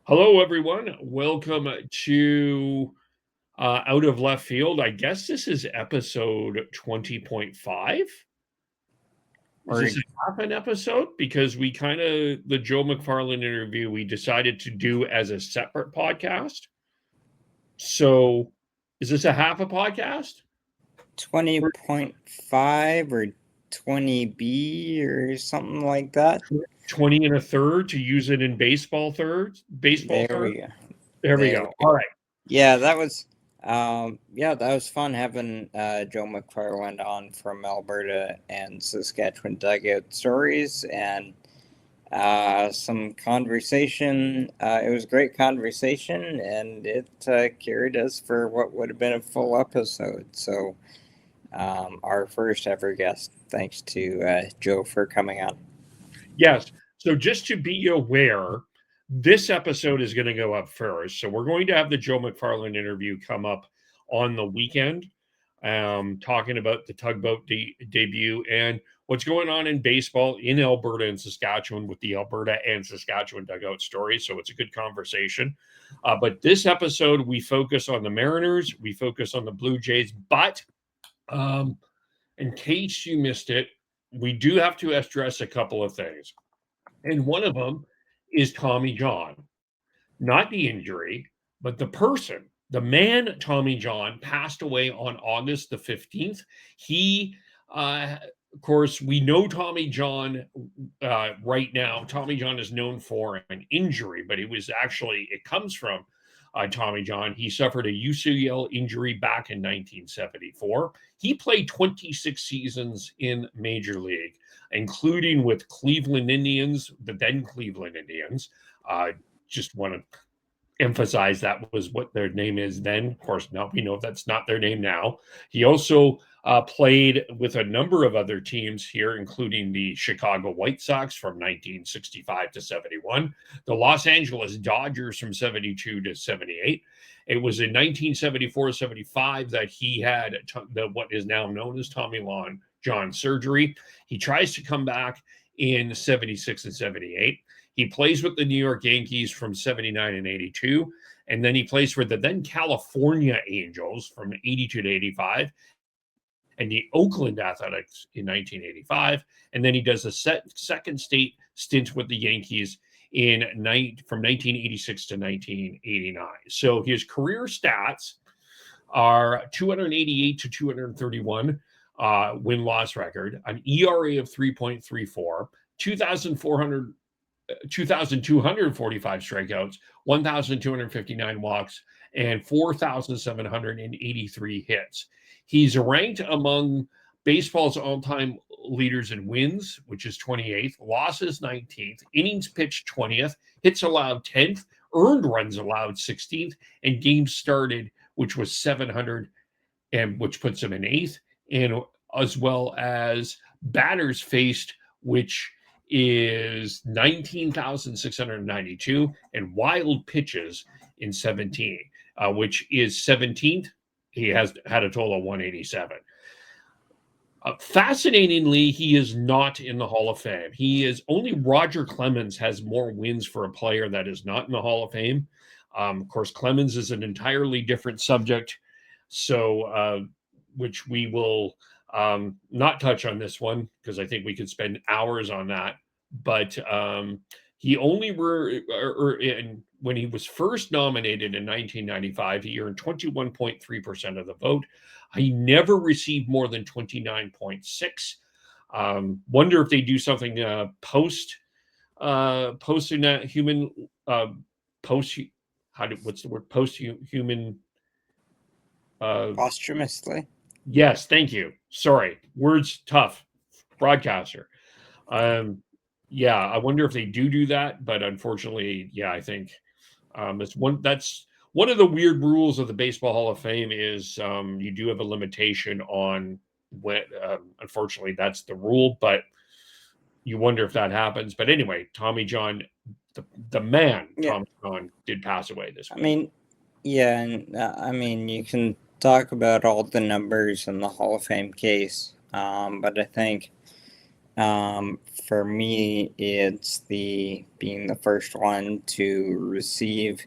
Hello, everyone. Welcome to Out of Left Field. I guess this is episode 20.5. Is Or this a half an episode? Because the Joe McFarland interview, we decided to do as a separate podcast. So is this a half a podcast? 20.5 or 20B or something like that. 20 and a third to use it in baseball terms? There we go. There we go. All right. Yeah, that was fun having Joe McFarland on from Alberta and Saskatchewan dugout stories and some conversation. It was a great conversation, and it carried us for what would have been a full episode. So, our first ever guest. Thanks to Joe for coming on. Yes. So just to be aware, this episode is going to go up first. So we're going to have the Joe McFarland interview come up on the weekend, talking about the tugboat debut and what's going on in baseball in Alberta and Saskatchewan with the Alberta and Saskatchewan dugout story. So it's a good conversation. But this episode, we focus on the Mariners, we focus on the Blue Jays. But in case you missed it, we do have to address a couple of things. And one of them is Tommy John, not the injury, but the person. The man, Tommy John, passed away on August the 15th. He, of course, we know Tommy John right now. Tommy John is known for an injury, but it comes from Tommy John. He suffered a UCL injury back in 1974. He played 26 seasons in Major League, including with Cleveland Indians, the then Cleveland Indians. Just want to emphasize that was what their name is then. Of course, now we know that's not their name now. He also played with a number of other teams here, including the Chicago White Sox from 1965 to 71, the Los Angeles Dodgers from 72 to 78. It was in 1974-75 that he had what is now known as Tommy John surgery. He tries to come back in 76 and 78. He plays with the New York Yankees from 79 and 82. And then he plays for the then California Angels from 82 to 85 and the Oakland Athletics in 1985. And then he does a second state stint with the Yankees from 1986 to 1989. So his career stats are 288 to 231 win-loss record, an ERA of 3.34, 2,245 strikeouts, 1,259 walks, and 4,783 hits. He's ranked among baseball's all-time leaders in wins, which is 28th, losses 19th, innings pitched 20th, hits allowed 10th, earned runs allowed 16th, and games started, which was 700, and which puts him in 8th, and as well as batters faced, which is 19,692, and wild pitches in 17, which is 17th. He has had a total of 187. Fascinatingly, he is not in the Hall of Fame. Only Roger Clemens has more wins for a player that is not in the Hall of Fame. Of course, Clemens is an entirely different subject, so which we will not touch on this one because I think we could spend hours on that. But he only when he was first nominated in 1995, he earned 21.3% of the vote. He never received more than 29.6. Wonder if they do something post human post-human Posthumously. Yes, thank you. Sorry, words tough. Broadcaster. Yeah, I wonder if they do that, but unfortunately, yeah, I think that's one of the weird rules of the Baseball Hall of Fame is you do have a limitation on when. Unfortunately, that's the rule, but you wonder if that happens. But anyway, Tommy John, the man, Tommy John, did pass away this week. I mean, yeah, and you can talk about all the numbers in the Hall of Fame case, but I think For me, it's being the first one to receive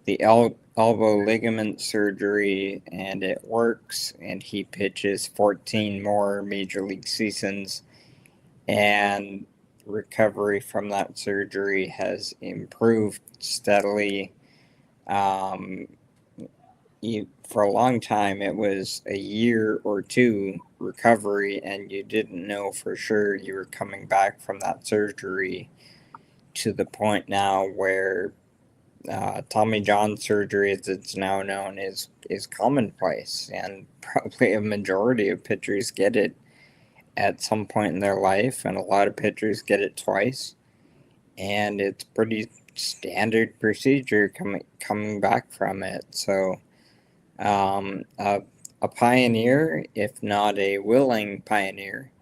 the elbow ligament surgery, and it works, and he pitches 14 more major league seasons, and recovery from that surgery has improved steadily. For a long time, it was a year or two recovery, and you didn't know for sure you were coming back from that surgery, to the point now where Tommy John surgery, as it's now known, is commonplace, and probably a majority of pitchers get it at some point in their life, and a lot of pitchers get it twice, and it's pretty standard procedure coming back from it. So, a pioneer, if not a willing pioneer,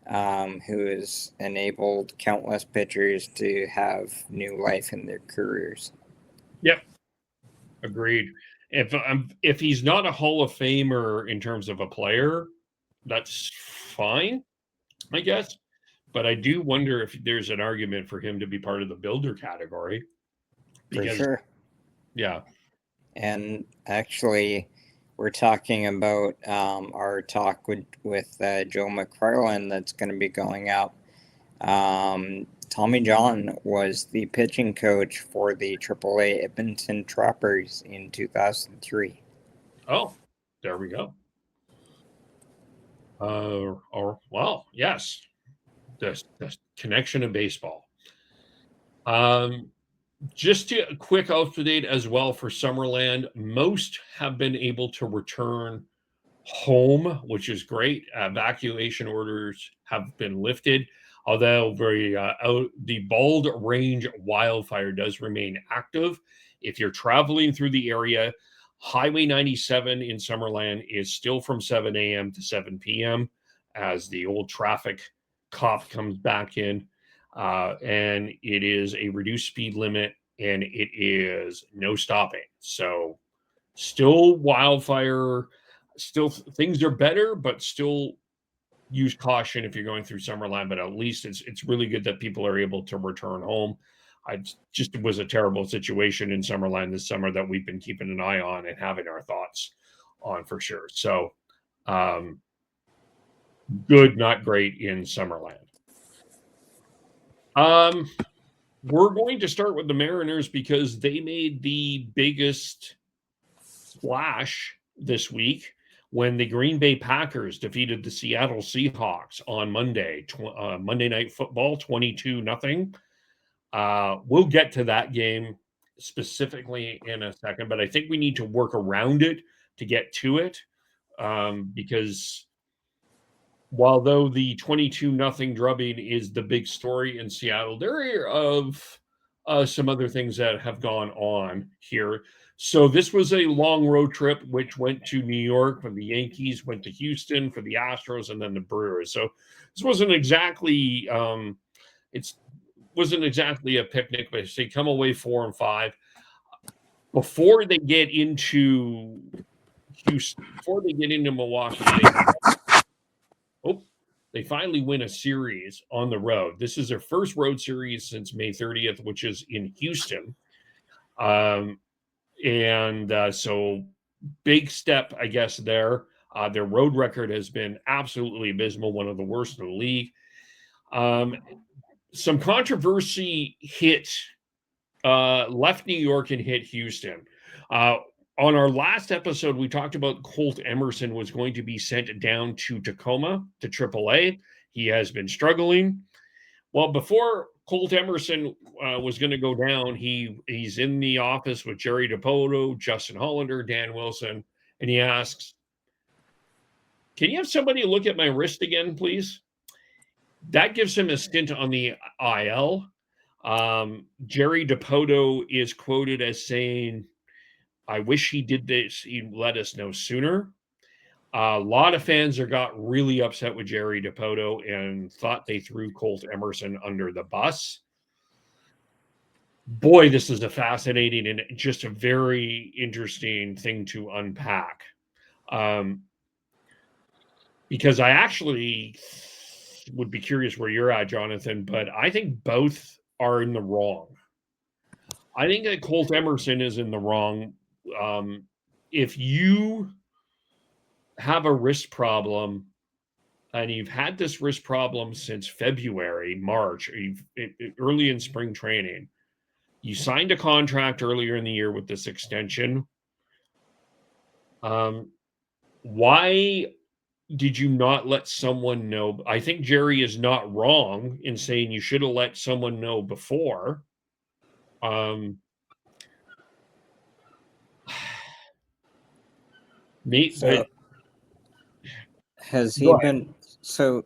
who has enabled countless pitchers to have new life in their careers. Yep, agreed. If he's not a Hall of Famer in terms of a player, that's fine, I guess. But I do wonder if there's an argument for him to be part of the builder category. For sure. Yeah. And actually, we're talking about our talk with Joe McFarland that's going to be going up. Tommy John was the pitching coach for the AAA Edmonton Trappers in 2003. Oh, there we go. Well, yes, the connection of baseball. Just a quick update as well for Summerland. Most have been able to return home, which is great. Evacuation orders have been lifted, although the Bald Range wildfire does remain active. If you're traveling through the area, Highway 97 in Summerland is still from 7 a.m. to 7 p.m. as the old traffic cop comes back in. And it is a reduced speed limit, and it is no stopping. So still wildfire, still things are better, but still use caution if you're going through Summerland. But at least it's really good that people are able to return home. It was a terrible situation in Summerland this summer that we've been keeping an eye on and having our thoughts on for sure. So good, not great in Summerland. We're going to start with the Mariners because they made the biggest splash this week when the Green Bay Packers defeated the Seattle Seahawks on Monday, Monday Night Football, 22-0. We'll get to that game specifically in a second, but I think we need to work around it to get to it because while though the 22-0 drubbing is the big story in Seattle, there are some other things that have gone on here. So this was a long road trip, which went to New York for the Yankees, went to Houston for the Astros, and then the Brewers. So this wasn't exactly wasn't exactly a picnic, but they come away 4-5. Before they get into Houston, before they get into Milwaukee, they finally win a series on the road. This is their first road series since May 30th, which is in Houston. So big step, I guess, there. Their road record has been absolutely abysmal, one of the worst in the league. Some controversy left New York and hit Houston. On our last episode, we talked about Colt Emerson was going to be sent down to Tacoma to AAA. He has been struggling. Well, before Colt Emerson was going to go down, he's in the office with Jerry Dipoto, Justin Hollander, Dan Wilson, and he asks, "Can you have somebody look at my wrist again, please?" That gives him a stint on the IL. Jerry Dipoto is quoted as saying, "I wish he did this. He'd let us know sooner." A lot of fans got really upset with Jerry Dipoto and thought they threw Colt Emerson under the bus. Boy, this is a fascinating and just a very interesting thing to unpack. Because I actually would be curious where you're at, Jonathan, but I think both are in the wrong. I think that Colt Emerson is in the wrong. If you have a wrist problem, and you've had this wrist problem since February, March, early in spring training, you signed a contract earlier in the year with this extension. Why did you not let someone know? I think Jerry is not wrong in saying you should have let someone know before. So has he Go ahead. been? So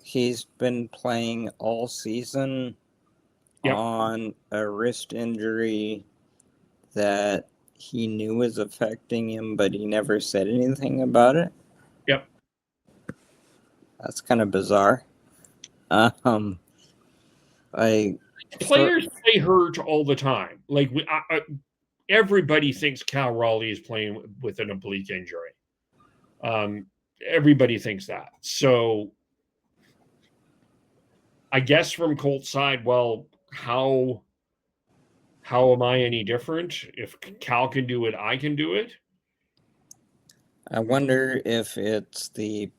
he's been playing all season Yep. on a wrist injury that he knew was affecting him, but he never said anything about it. Yep. That's kind of bizarre. Players stay hurt all the time. Like everybody thinks Cal Raleigh is playing with an oblique injury. Everybody thinks that. So I guess from Colt's side, well, how am I any different? If Cal can do it, I can do it. I wonder if it's the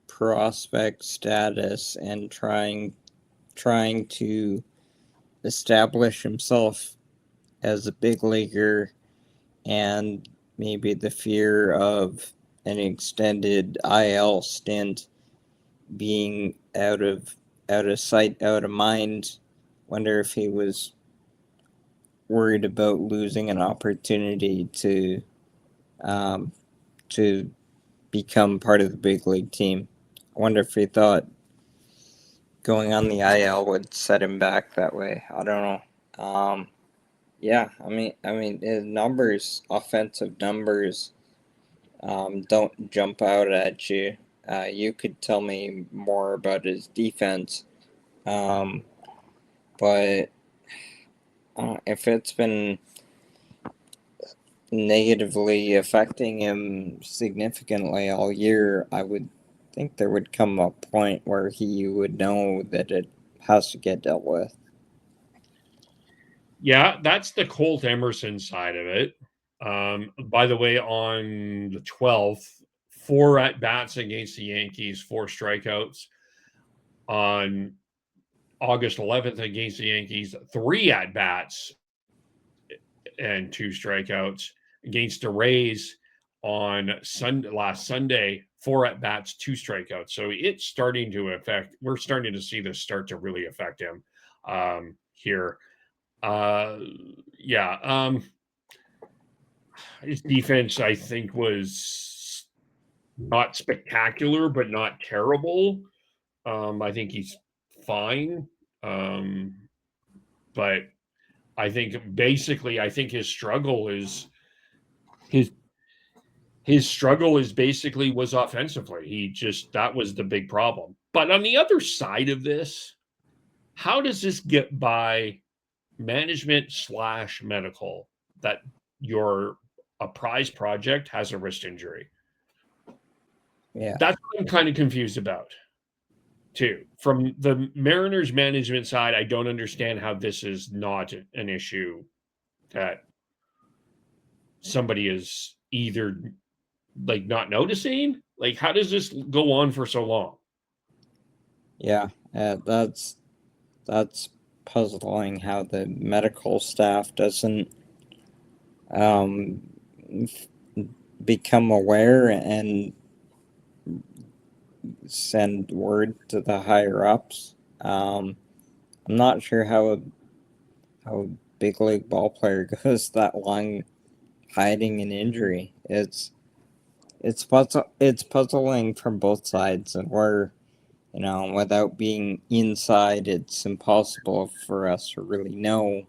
prospect status and trying to establish himself as a big leaguer, and maybe the fear of an extended IL stint being out of sight, out of mind. Wonder if he was worried about losing an opportunity to become part of the big league team. I wonder if he thought going on the IL would set him back that way. I don't know. Yeah, I mean, his numbers, offensive numbers, don't jump out at you. You could tell me more about his defense, but if it's been negatively affecting him significantly all year, I would think there would come a point where he would know that it has to get dealt with. Yeah, that's the Colt Emerson side of it. By the way, on the 12th, 4 at bats against the Yankees, 4 strikeouts. On August 11th against the Yankees, 3 at bats and 2 strikeouts. Against the Rays on last Sunday, 4 at bats, 2 strikeouts. So it's starting to affect. We're starting to see this start to really affect him here. Yeah. His defense, I think, was not spectacular, but not terrible. I think he's fine. But I think basically, I think his struggle is basically was offensively. That was the big problem. But on the other side of this, how does this get by management / medical that a prize project has a wrist injury? Yeah. That's what I'm kind of confused about too. From the Mariners management side, I don't understand how this is not an issue that somebody is either like not noticing. Like, how does this go on for so long? Yeah, that's puzzling how the medical staff doesn't become aware and send word to the higher ups. I'm not sure how a big league ball player goes that long hiding an injury. It's puzzling from both sides, and we're, without being inside, it's impossible for us to really know.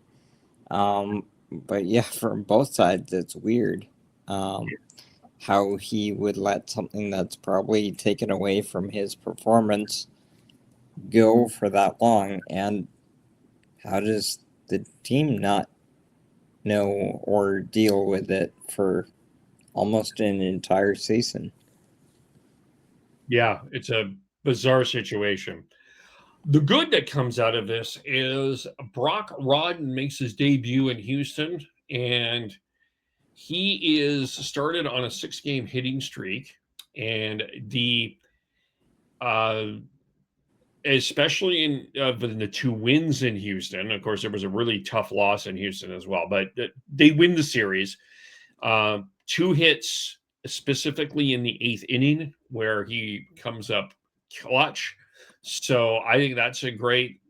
But yeah, from both sides, it's weird. How he would let something that's probably taken away from his performance go for that long, and how does the team not know or deal with it for almost an entire season? Yeah, Bizarre situation. The good that comes out of this is Brock Rodden makes his debut in Houston, and he is started on a 6-game hitting streak, and uh, especially in the 2 wins in Houston. Of course, there was a really tough loss in Houston as well, but they win the series. 2 hits, specifically in the 8th inning, where he comes up clutch. So I think that's a great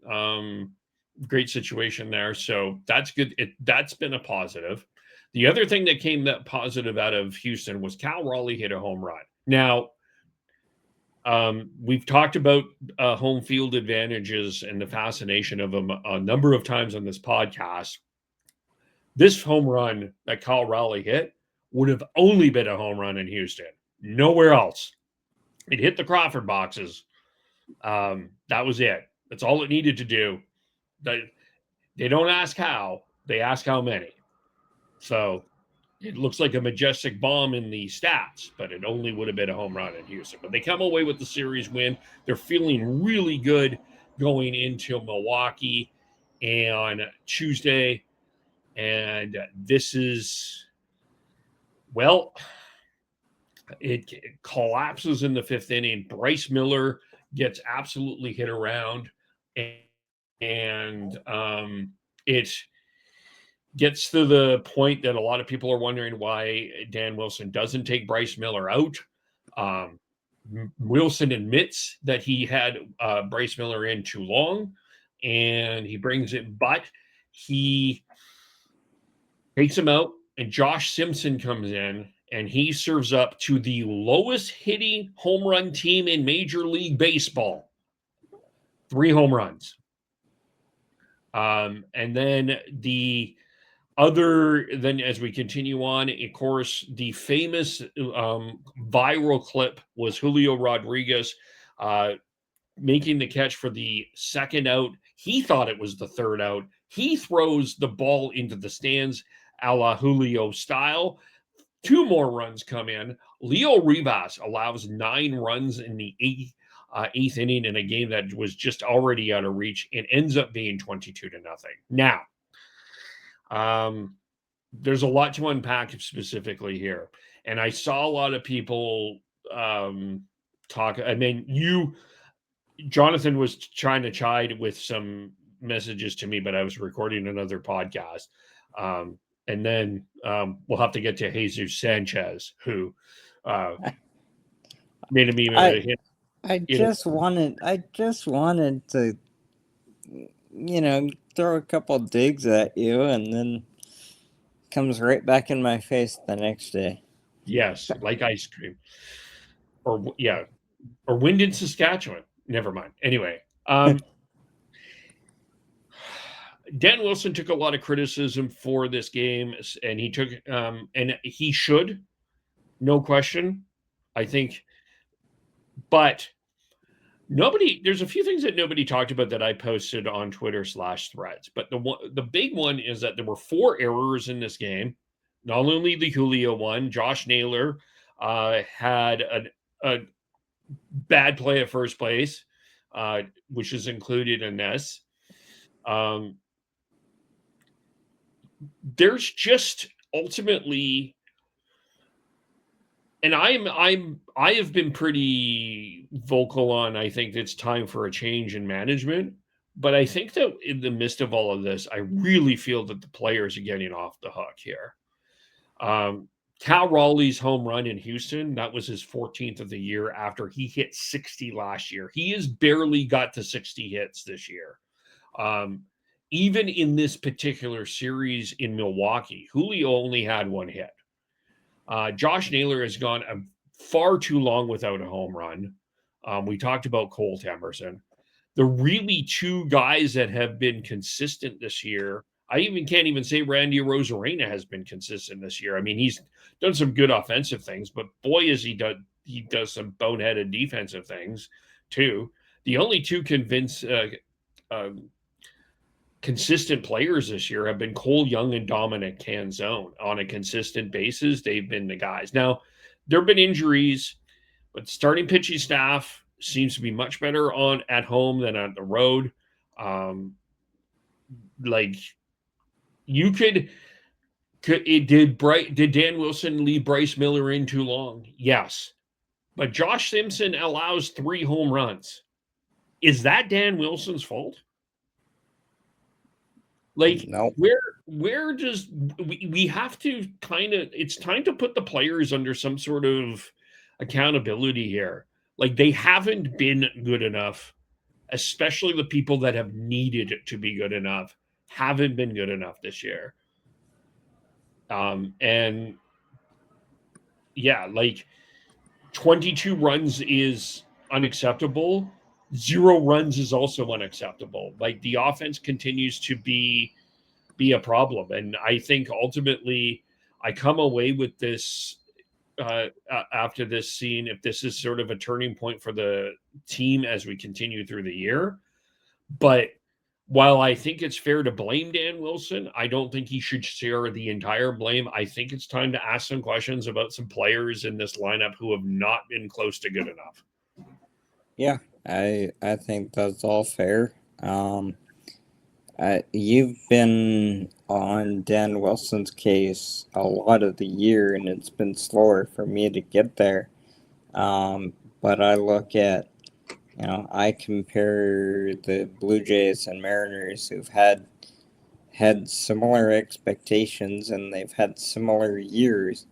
situation there. So that's good. That's been a positive. The other thing that came that positive out of Houston was Cal Raleigh hit a home run. Now, we've talked about home field advantages and the fascination of them a number of times on this podcast. This home run that Cal Raleigh hit would have only been a home run in Houston, nowhere else. It hit the Crawford boxes. That was it. That's all it needed to do. They don't ask how, they ask how many. So it looks like a majestic bomb in the stats, but it only would have been a home run in Houston. But they come away with the series win. They're feeling really good going into Milwaukee on Tuesday. And this is, well, it collapses in the 5th inning. Bryce Miller gets absolutely hit around, and it gets to the point that a lot of people are wondering why Dan Wilson doesn't take Bryce Miller out. Wilson admits that he had Bryce Miller in too long, and he brings it, but he takes him out, and Josh Simpson comes in, and he serves up to the lowest hitting home run team in Major League Baseball. 3 home runs. And then as we continue on, of course, the famous viral clip was Julio Rodriguez making the catch for the 2nd out. He thought it was the 3rd out. He throws the ball into the stands a la Julio style. 2 more runs come in. Leo Rivas allows 9 runs in the 8th inning in a game that was just already out of reach. It ends up being 22-0. Now, there's a lot to unpack specifically here. And I saw a lot of people talk. I mean, Jonathan was trying to chide with some messages to me, but I was recording another podcast. And then we'll have to get to Jesus Sanchez, who made a meme of him. I just wanted to, throw a couple digs at you, and then comes right back in my face the next day. Yes, like ice cream, or wind in Saskatchewan. Never mind. Anyway, Dan Wilson took a lot of criticism for this game, and he took and he should, no question, I think. But there's a few things that nobody talked about that I posted on Twitter/threads. But the big one is that there were 4 errors in this game. Not only the Julio one, Josh Naylor had a bad play at first base, which is included in this. There's just ultimately, and I have been pretty vocal on, I think it's time for a change in management. But I think that in the midst of all of this, I really feel that the players are getting off the hook here. Cal Raleigh's home run in Houston, that was his 14th of the year after he hit 60 last year. He has barely got to 60 hits this year. Even in this particular series in Milwaukee, Julio only had 1 hit. Josh Naylor has gone far too long without a home run. We talked about Colt Emerson. The really 2 guys that have been consistent this year, I can't even say Randy Arozarena has been consistent this year. I mean, he's done some good offensive things, but boy, he does some boneheaded defensive things too. The only 2 consistent players this year have been Cole Young and Dominic Canzone. On a consistent basis, they've been the guys. Now, there have been injuries, but starting pitching staff seems to be much better on at home than on the road. Like you could did Dan Wilson leave Bryce Miller in too long? Yes. But Josh Simpson allows 3 home runs. Is that Dan Wilson's fault? Like Nope. where does we have to kind of, it's time to put the players under some sort of accountability here. Like they haven't been good enough, especially the people that have needed it to be good enough haven't been good enough this year. And yeah, like 22 runs is unacceptable. 0 runs is also unacceptable. Like the offense continues to be a problem, and I think ultimately I come away with this after this scene, if this is sort of a turning point for the team as we continue through the year. But while I think it's fair to blame Dan Wilson, I don't think he should share the entire blame. I think it's time to ask some questions about some players in this lineup who have not been close to good enough. Yeah, I think that's all fair. You've been on Dan Wilson's case a lot of the year, and it's been slower for me to get there. But I look at, I compare the Blue Jays and Mariners, who've had similar expectations and they've had similar years.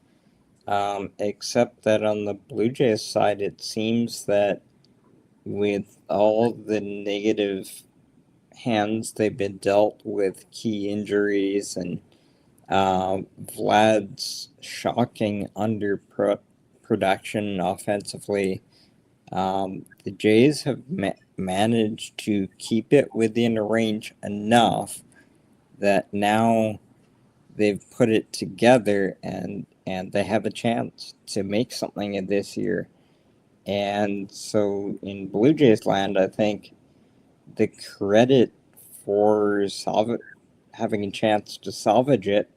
Except that on the Blue Jays side, it seems that with all the negative hands they've been dealt with key injuries and Vlad's shocking underproduction offensively, the Jays have managed to keep it within a range enough that now they've put it together and they have a chance to make something of this year. And so in Blue Jays land, I think the credit for having a chance to salvage it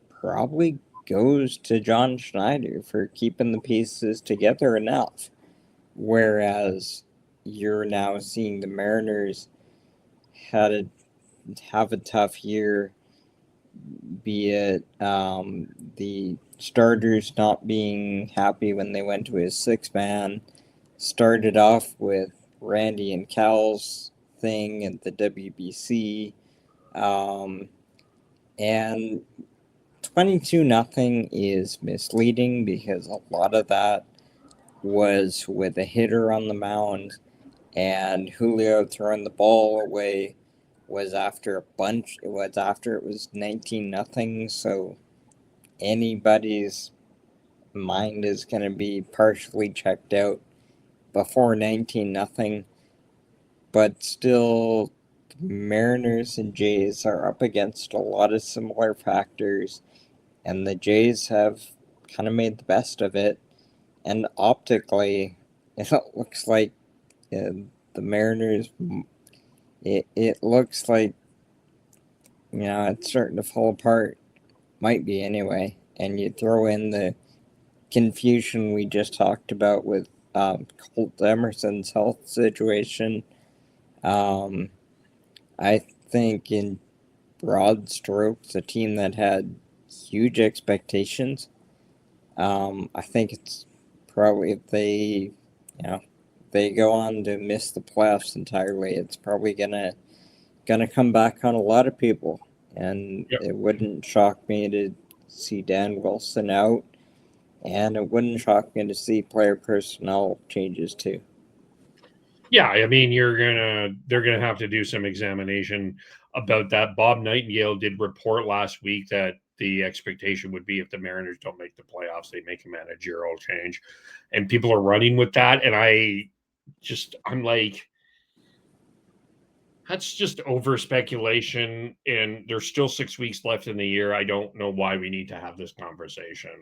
probably goes to John Schneider for keeping the pieces together enough. Whereas you're now seeing the Mariners have a tough year, be it the starters not being happy when they went to his 6-man, started off with Randy and Cal's thing at the WBC, and 22-0 is misleading because a lot of that was with a hitter on the mound, and Julio throwing the ball away was after it was 19-0, so anybody's mind is going to be partially checked out before 19-0. But still, Mariners and Jays are up against a lot of similar factors, and the Jays have kind of made the best of it. And optically, it looks like the Mariners, it looks like, it's starting to fall apart. Might be anyway. And you throw in the confusion we just talked about with Colt Emerson's health situation. I think in broad strokes, a team that had huge expectations, I think it's probably, if they go on to miss the playoffs entirely, it's probably gonna come back on a lot of people. And Yep. It wouldn't shock me to see Dan Wilson out, and it wouldn't shock me to see player personnel changes too. Yeah, I mean, they're gonna have to do some examination about that. Bob Nightingale did report last week that the expectation would be if the Mariners don't make the playoffs, they make a managerial change, and people are running with that. And I'm like, that's just over speculation. And there's still 6 weeks left in the year. I don't know why we need to have this conversation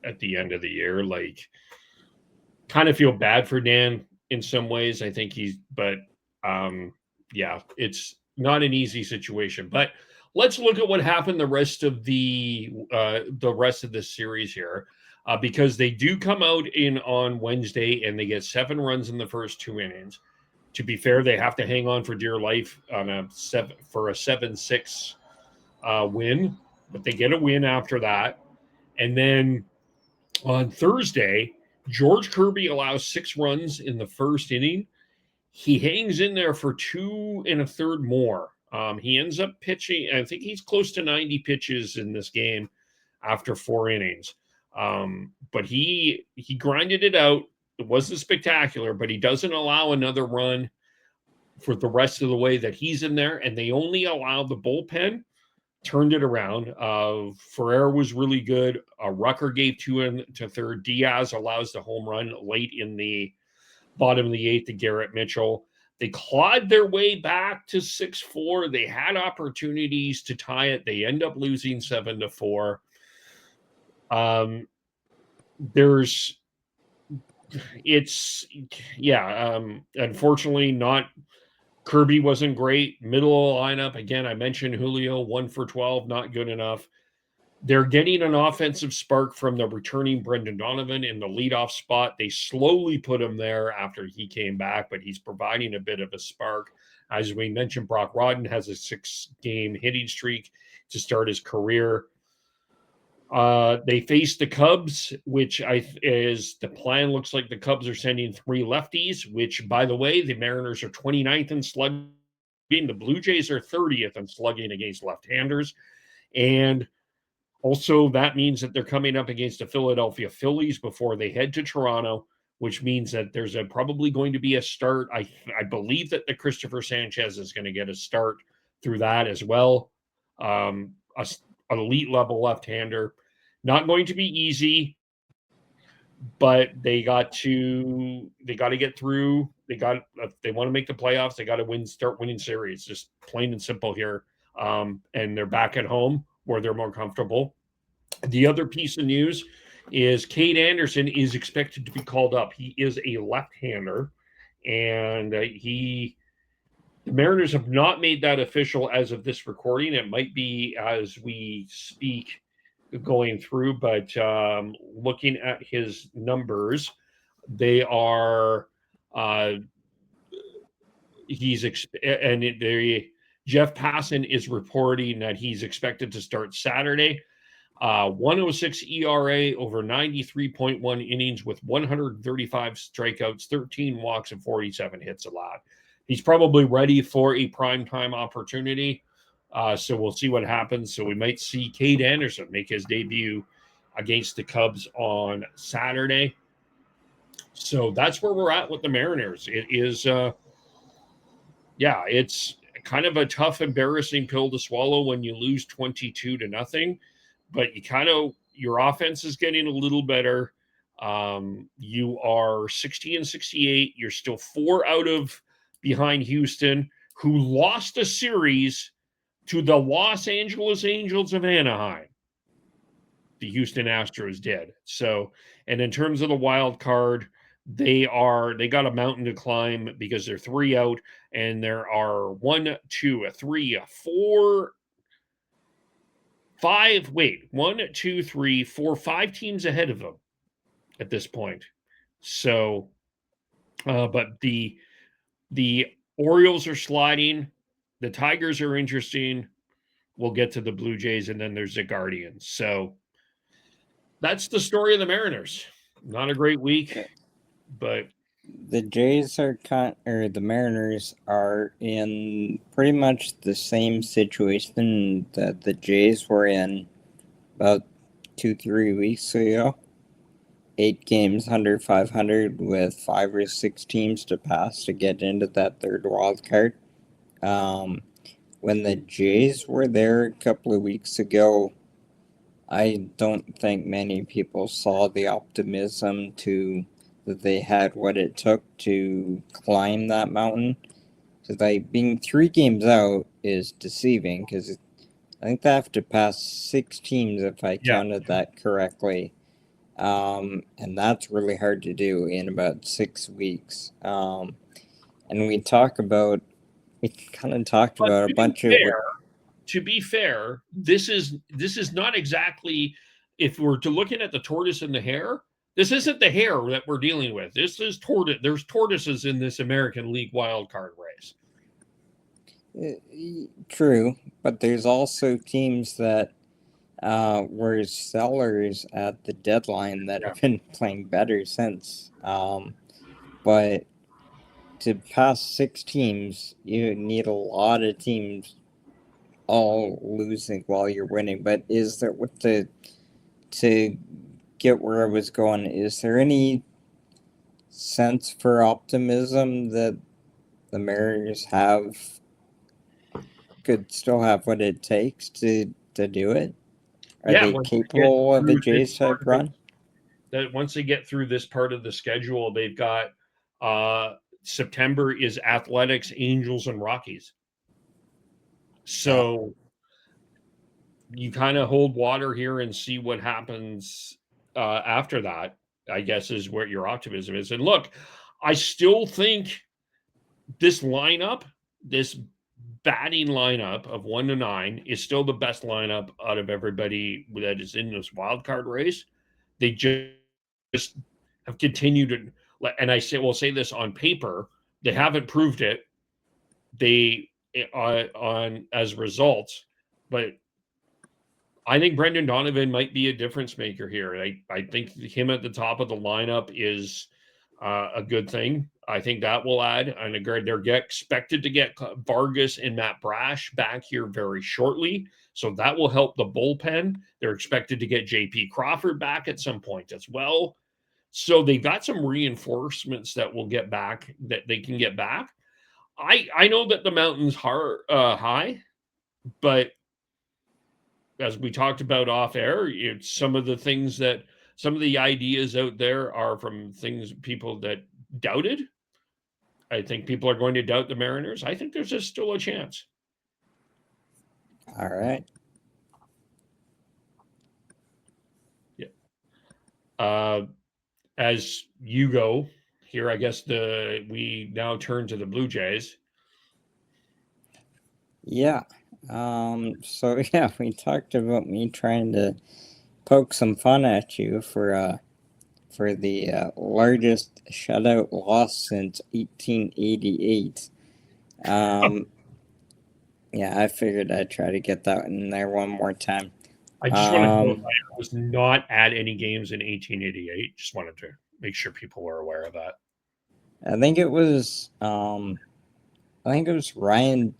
at the end of the year. Like, kind of feel bad for Dan in some ways. I think yeah, it's not an easy situation. But let's look at what happened the rest of this series here. because they do come out in on Wednesday and they get 7 runs in the first 2 innings. To be fair, they have to hang on for dear life on a 7-6 win, but they get a win after that. And then on Thursday, George Kirby allows 6 runs in the first inning. He hangs in there for 2 1/3 more. He ends up pitching, I think he's close to 90 pitches in this game after 4 innings. But he grinded it out. It wasn't spectacular, but he doesn't allow another run for the rest of the way that he's in there. And they only allow the bullpen turned it around. Ferrer was really good. Rucker gave 2 1/3. Diaz allows the home run late in the bottom of the 8th to Garrett Mitchell. They clawed their way back to 6-4. They had opportunities to tie it. They end up losing 7-4. Unfortunately, not Kirby wasn't great. Middle lineup, again, I mentioned Julio, 1 for 12, not good enough. They're getting an offensive spark from the returning Brendan Donovan in the leadoff spot. They slowly put him there after he came back, but he's providing a bit of a spark. As we mentioned, Brock Rodden has a 6-game hitting streak to start his career. They face the Cubs, which is the plan. Looks like the Cubs are sending 3 lefties, which, by the way, the Mariners are 29th in slugging. The Blue Jays are 30th in slugging against left-handers. And also, that means that they're coming up against the Philadelphia Phillies before they head to Toronto, which means that there's probably going to be a start. I believe that the Christopher Sanchez is going to get a start through that as well. An elite level left-hander. Not going to be easy, but they got to get through. If they want to make the playoffs, they got to start winning series. Just plain and simple here. And they're back at home where they're more comfortable. The other piece of news is Cade Anderson is expected to be called up. He is a left-hander, and the Mariners have not made that official as of this recording. It might be as we speak going through, but looking at his numbers, they are Jeff Passan is reporting that he's expected to start Saturday. 106 ERA over 93.1 innings with 135 strikeouts, 13 walks, and 47 hits allowed. He's probably ready for a primetime opportunity. So we'll see what happens. So we might see Cade Anderson make his debut against the Cubs on Saturday. So that's where we're at with the Mariners. It is, it's kind of a tough, embarrassing pill to swallow when you lose 22-0. But your offense is getting a little better. You are 60-68. You're still 4 out of behind Houston, who lost a series to the Los Angeles Angels of Anaheim. The Houston Astros did. So, and in terms of the wild card, they got a mountain to climb because they're 3 out, and there are 1, 2, 3, 4, 5. Wait, 1, 2, 3, 4, 5 teams ahead of them at this point. So, but the Orioles are sliding. The Tigers are interesting. We'll get to the Blue Jays, and then there's the Guardians. So that's the story of the Mariners. Not a great week, but the the Mariners are in pretty much the same situation that the Jays were in about 2-3 weeks ago. 8 games under 500 with 5 or 6 teams to pass to get into that third wild card. When the Jays were there a couple of weeks ago, I don't think many people saw the optimism that they had what it took to climb that mountain. So being 3 games out is deceiving because I think they have to pass 6 teams if I counted that correctly. And that's really hard to do in about 6 weeks. And we kind of talked about a bunch of. To be fair, this is not exactly if we're to looking at the tortoise and the hare, this isn't the hare that we're dealing with. This is tortoise. There's tortoises in this American League wildcard race. True, but there's also teams that were sellers at the deadline that have been playing better since. But to pass 6 teams, you need a lot of teams all losing while you're winning. But is there, to get where I was going, is there any sense for optimism that the Mariners could still have what it takes to do it? Are they capable of a Jays type run? That once they get through this part of the schedule, they've got September is Athletics, Angels, and Rockies. So you kind of hold water here and see what happens after that, I guess, is where your optimism is. And look, I still think this lineup, this batting lineup of 1 to 9 is still the best lineup out of everybody that is in this wild card race. They just have continued to, and we'll say this on paper, they haven't proved it. They on as results, but I think Brendan Donovan might be a difference maker here. I think him at the top of the lineup is a good thing. I think that will add. And they're expected to get Vargas and Matt Brash back here very shortly. So that will help the bullpen. They're expected to get JP Crawford back at some point as well. So they've got some reinforcements that will get back, that they can get back. I know that the mountain's high, but as we talked about off air, some of the ideas out there are from people that doubted. I think people are going to doubt the Mariners. I think there's still a chance. All right. Yeah. As you go here, I guess we now turn to the Blue Jays. Yeah. So yeah, we talked about me trying to poke some fun at you for the largest shutout loss since 1888. Yeah, I figured I'd try to get that in there one more time. I just wanted to know I was not at any games in 1888. Just wanted to make sure people were aware of that. I think it was Ryan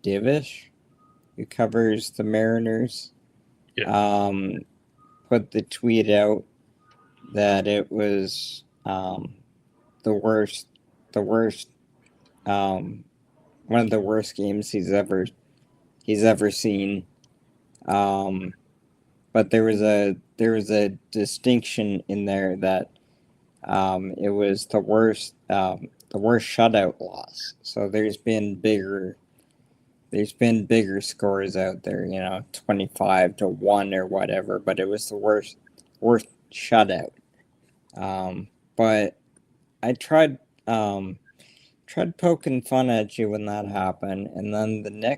Divish, who covers the Mariners. Yeah. Put the tweet out that it was the worst one of the worst games he's ever seen. But there was a distinction in there that it was the worst shutout loss. So there's been bigger scores out there, 25-1 or whatever, but it was the worst shutout. But I tried poking fun at you when that happened, and then I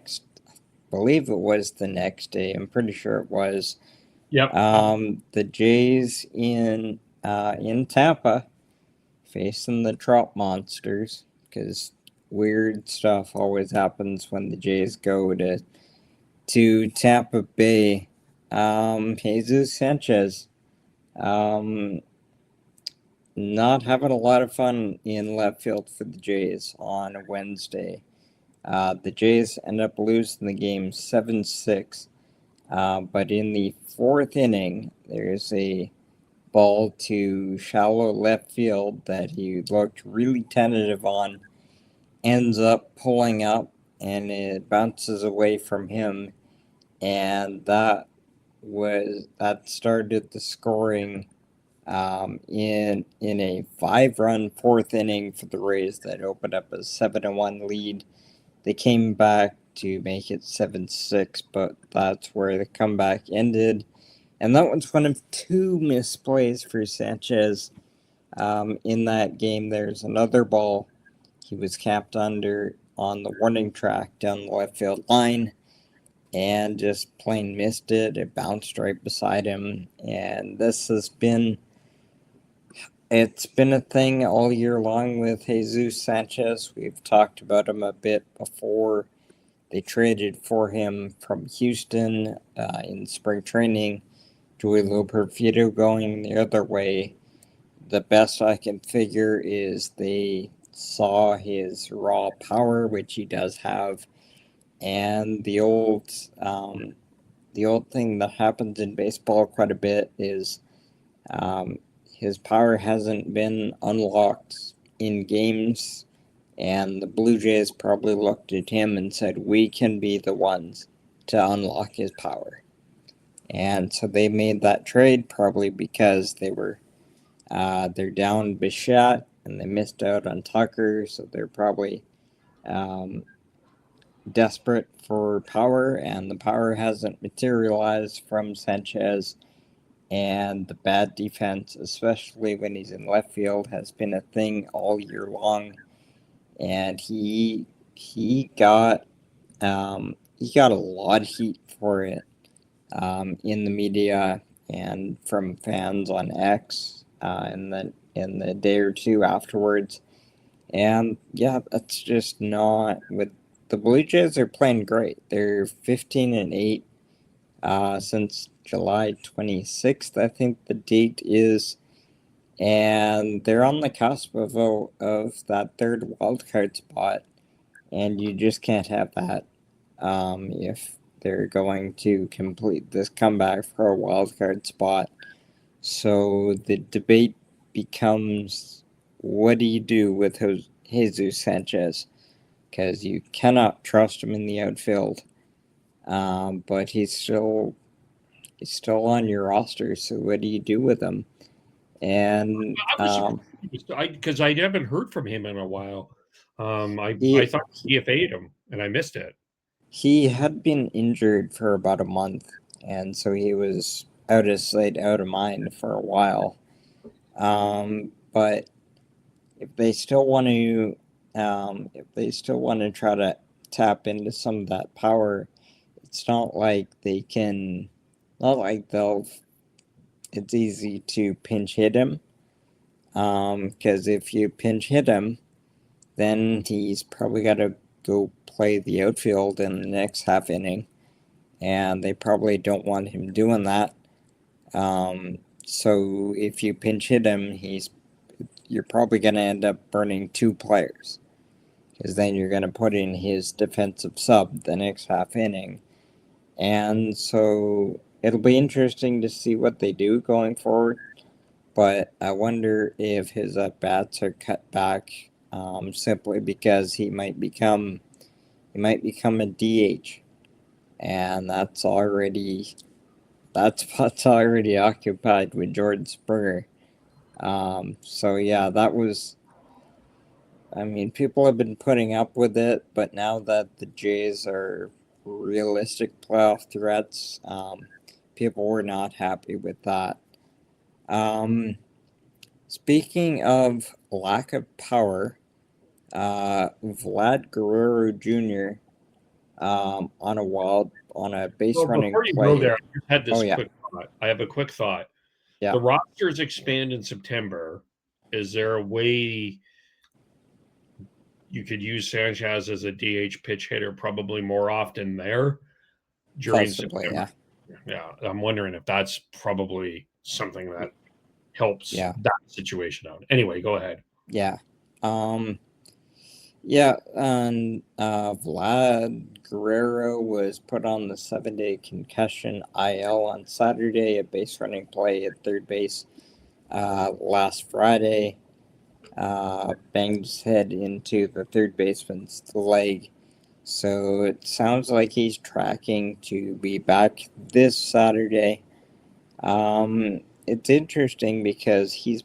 believe it was the next day, I'm pretty sure it was. Yep. The Jays in Tampa facing the Trop Monsters, because weird stuff always happens when the Jays go to Tampa Bay. Jesus Sanchez, not having a lot of fun in left field for the Jays on Wednesday. The Jays end up losing the game 7-6. But in the 4th inning, there's a ball to shallow left field that he looked really tentative on, ends up pulling up, and it bounces away from him, and that started the scoring in a 5-run 4th inning for the Rays that opened up a 7-1 lead. They came back to make it 7-6, but that's where the comeback ended. And that was one of 2 misplays for Sanchez in that game. There's another ball he was capped under on the warning track down the left field line. and just plain missed it. It bounced right beside him, and it's been a thing all year long with Jesus Sanchez. We've talked about him a bit before. They traded for him from Houston in spring training. Joey Loperfido going the other way. The best I can figure is they saw his raw power, which he does have, and the old thing that happens in baseball quite a bit is um, his power hasn't been unlocked in games, and the Blue Jays probably looked at him and said, "We can be the ones to unlock his power." And so they made that trade probably because they're down Bichette and they missed out on Tucker, so they're probably um, desperate for power, and the power hasn't materialized from Sanchez. And the bad defense, especially when he's in left field, has been a thing all year long. And he got a lot of heat for it in the media and from fans on X in the day or two afterwards. And yeah, that's just not with the Blue Jays are playing great. They're 15-8 since July 26th, I think the date is, and they're on the cusp of that third wildcard spot, and you just can't have that if they're going to complete this comeback for a wildcard spot. So the debate becomes, what do you do with Jesus Sanchez? Because you cannot trust him in the outfield, but he's still on your roster. So what do you do with him? And I was because I haven't heard from him in a while. I thought he DFA'd him and I missed it. He had been injured for about a month, and so he was out of sight, out of mind for a while. But if they still want to, try to tap into some of that power, it's not like it's easy to pinch hit him. Because if you pinch hit him, then he's probably got to go play the outfield in the next half inning, and they probably don't want him doing that. So if you pinch hit him, you're probably going to end up burning two players, because then you're going to put in his defensive sub the next half inning. And so it'll be interesting to see what they do going forward, but I wonder if his at-bats are cut back simply because he might become a DH, and that's what's already occupied with Jordan Springer. So yeah, that was. I mean, people have been putting up with it, but now that the Jays are realistic playoff threats, people were not happy with that. Speaking of lack of power, Vlad Guerrero Jr. On a base running Before you play. go there, I just had this yeah. quick thought. I have a quick thought. Yeah. The rosters expand in September. Is there a way you could use Sanchez as a DH pitch hitter probably more often there during Possibly, September? Yeah, I'm wondering if that's probably something that helps that situation out. Anyway, go ahead. Yeah. Yeah, and Vlad Guerrero was put on the 7-day concussion IL on Saturday, a base running play at third base last Friday. Banged his head into the third baseman's leg. So it sounds like he's tracking to be back this Saturday. It's interesting because he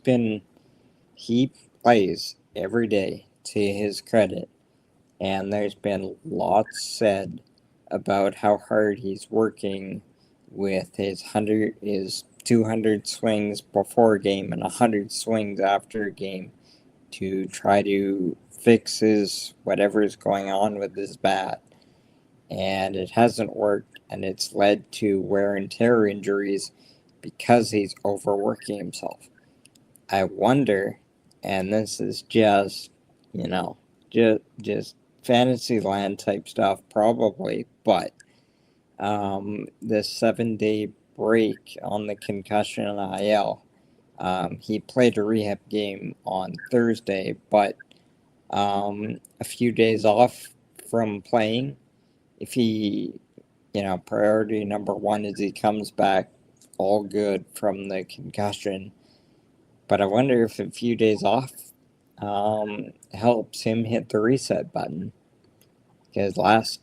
plays every day, to his credit, and there's been lots said about how hard he's working with his 200 swings before a game and 100 swings after a game to try to fix whatever is going on with his bat, and it hasn't worked. and it's led to wear and tear injuries because he's overworking himself. I wonder, and this is just, just fantasy land type stuff probably, but this 7-day break on the concussion IL, he played a rehab game on Thursday, but a few days off from playing. If he, priority number one is he comes back all good from the concussion. But I wonder if a few days off helps him hit the reset button. Because last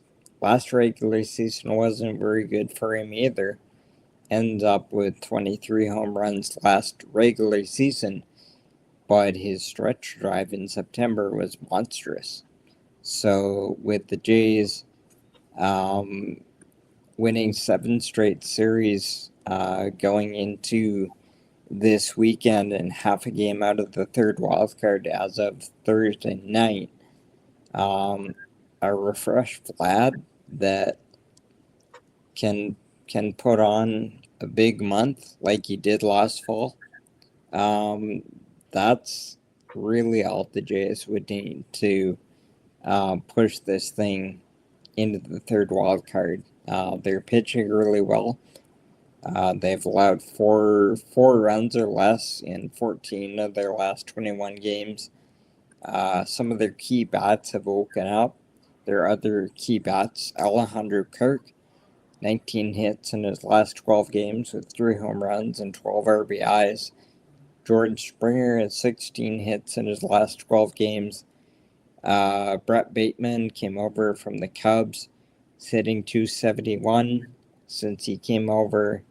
regular season wasn't very good for him either. Ends up with 23 home runs last regular season, but his stretch drive in September was monstrous. So with the Jays winning 7 straight series going into this weekend and half a game out of the third wild card as of Thursday night, a refreshed Vlad that can put on a big month like he did last fall. That's really all the Jays would need to push this thing into the third wild card. They're pitching really well. They've allowed four runs or less in 14 of their last 21 games. Some of their key bats have woken up. Their other key bats, Alejandro Kirk, 19 hits in his last 12 games with 3 home runs and 12 RBIs. Jordan Springer has 16 hits in his last 12 games. Brett Bateman came over from the Cubs, hitting .271 since he came over.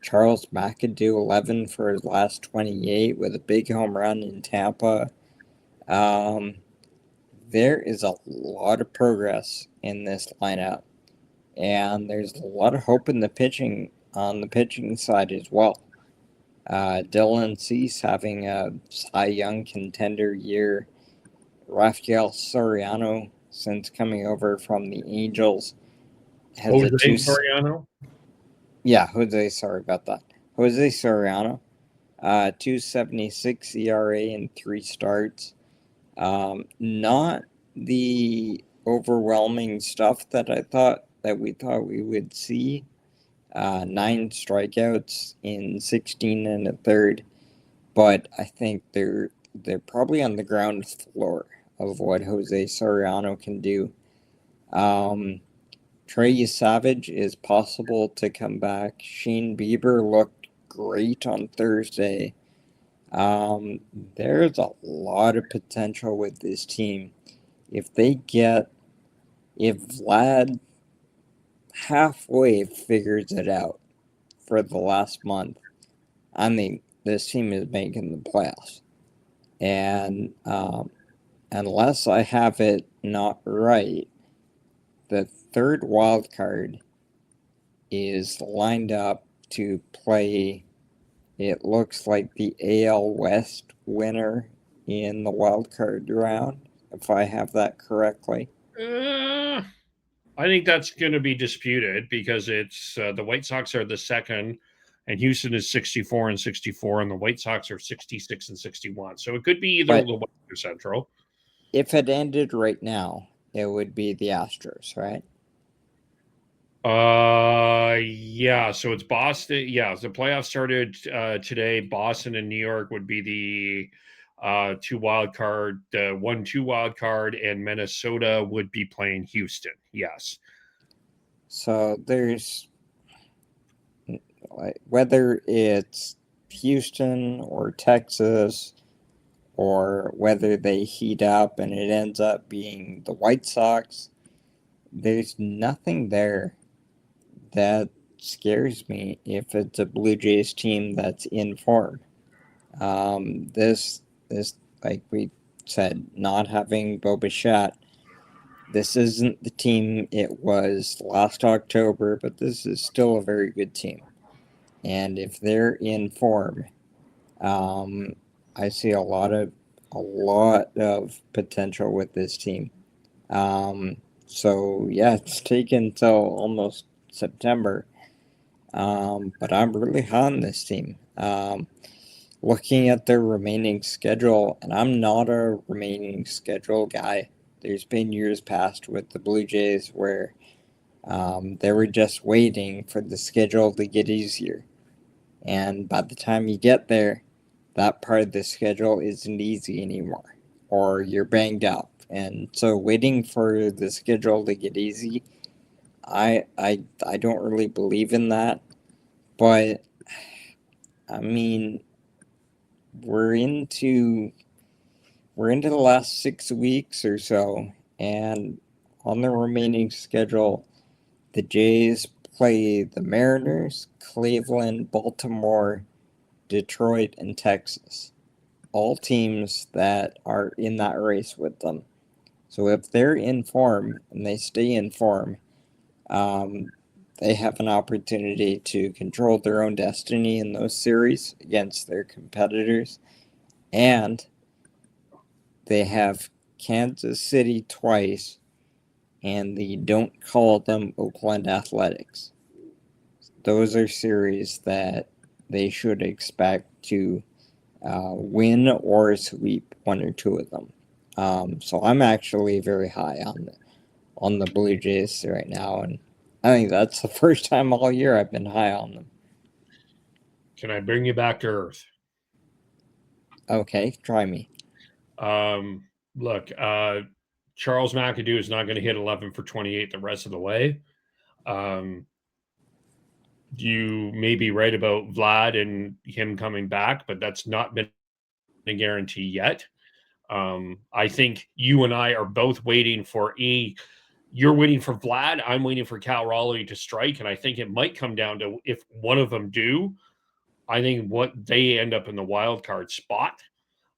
Charles McAdoo, 11 for his last 28 with a big home run in Tampa. There is a lot of progress in this lineup, and there's a lot of hope in the pitching on the pitching side as well. Dylan Cease having a Cy Young contender year. Rafael Soriano, since coming over from the Angels, has Jose a Soriano? Yeah, Jose, sorry about that. Jose Soriano, 2.76 ERA in 3 starts. Not the overwhelming stuff that we thought we would see. 9 strikeouts in 16 and a third, but I think they're probably on the ground floor of what Jose Soriano can do. Trey Savage is possible to come back. Shane Bieber looked great on Thursday. There's a lot of potential with this team. If Vlad halfway figures it out for the last month, I mean, this team is making the playoffs. And unless I have it not right, the third wild card is lined up to play, it looks like the AL West winner in the wild card round, if I have that correctly. I think that's going to be disputed because it's the White Sox are the second, and Houston is 64 and 64, and the White Sox are 66 and 61. So it could be either the West or Central. If it ended right now, it would be the Astros, right? Yeah. So it's Boston. Yeah, the playoffs started today. Boston and New York would be the 2 wild card, the 1-2 wild card, and Minnesota would be playing Houston. Yes. So there's whether it's Houston or Texas, or whether they heat up and it ends up being the White Sox, there's nothing there that scares me if it's a Blue Jays team that's in form. This, like we said, not having Bo Bichette, this isn't the team it was last October, but this is still a very good team. And if they're in form, I see a lot of potential with this team. So yeah, it's taken till almost September. But I'm really high on this team. Looking at their remaining schedule, and I'm not a remaining schedule guy. There's been years past with the Blue Jays where they were just waiting for the schedule to get easier. And by the time you get there, that part of the schedule isn't easy anymore, or you're banged up. And so waiting for the schedule to get easy, I don't really believe in that. But I mean, we're into the last 6 weeks or so, and on the remaining schedule, the Jays play the Mariners, Cleveland, Baltimore, Detroit, and Texas. All teams that are in that race with them. So if they're in form and they stay in form, they have an opportunity to control their own destiny in those series against their competitors. And they have Kansas City twice and the Don't Call Them Oakland Athletics. Those are series that they should expect to win or sweep one or two of them. So I'm actually very high on the Blue Jays right now, and I think that's the first time all year I've been high on them. Can I bring you back to earth? Okay, try me. Look, Charles McAdoo is not going to hit 11 for 28 the rest of the way. You may be right about Vlad and him coming back, but that's not been a guarantee yet. I think you and I are both waiting for you're waiting for Vlad. I'm waiting for Cal Raleigh to strike. And I think it might come down to if one of them do, I think what they end up in the wild card spot.